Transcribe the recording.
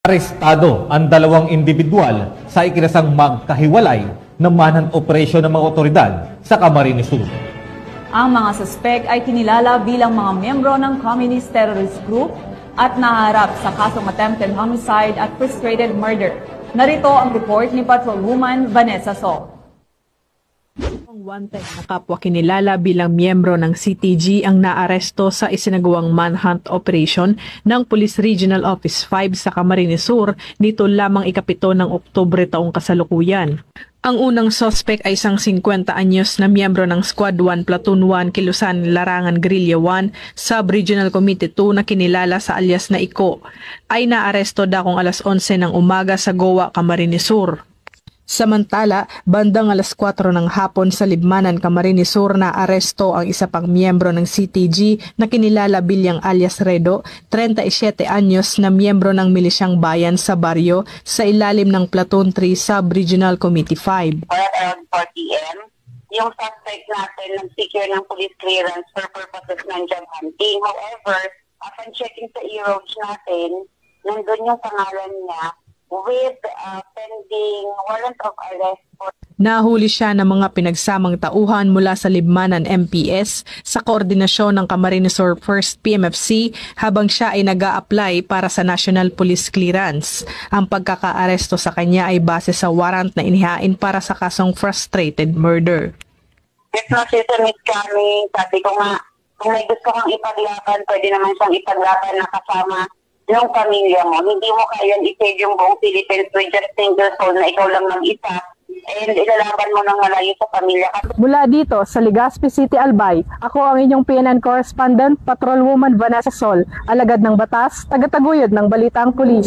Arestado ang dalawang individual sa ikinasang magkahiwalay na manhunt operation ng mga otoridad sa Camarines Sur. Ang mga suspek ay kinilala bilang mga miyembro ng Communist Terrorist Group at naharap sa kasong attempted homicide at frustrated murder. Narito ang report ni Patrolwoman Vanessa So. Ang wanted na kapwa kinilala bilang miyembro ng CTG ang naaresto sa isinagawang manhunt operation ng Police Regional Office 5 sa Camarines Sur nito lamang ika-7 ng Oktubre taong kasalukuyan. Ang unang suspect ay isang 50 anyos na miyembro ng Squad 1 Platoon 1 Kilusan Larangan Guerrilla 1 Sub-Regional Committee 2 na kinilala sa alias na Iko ay naaresto dakong alas 11 ng umaga sa Goa, Camarines Sur. Samantala, bandang alas 4 ng hapon sa Libmanan, Camarines Sur na aresto ang isa pang miyembro ng CTG na kinilala bilang alias Redo, 37 anyos na miyembro ng Milisyang Bayan sa baryo sa ilalim ng Platoon 3 Sub-Regional Committee 5. Around 4 p.m., yung suspect natin nag-secure ng police clearance for purposes ng job hunting. However, upon checking sa e-roads natin, nandun yung pangalan niya with pending warrant of arrest. Nahuli siya ng mga pinagsamang tauhan mula sa Libmanan MPS sa koordinasyon ng Camarines Sur 1st PMFC habang siya ay nag-a-apply para sa National Police Clearance. Ang pagkakaaresto sa kanya ay base sa warrant na inihain para sa kasong frustrated murder. If nasisumit kami, sabi ko nga, kung may gusto kang ipaglaban, pwede naman siyang ipaglaban na kasama yung pamilya mo. Hindi mo kayang i-save yung buong Philippines with just single soul na ikaw lang mag-isa and ilalaban mo ng malayo sa pamilya. Mula dito sa Legazpi City, Albay, ako ang inyong PNN correspondent, Patrolwoman Vanessa Sol, alagad ng batas, tagataguyod ng Balitang Pulis.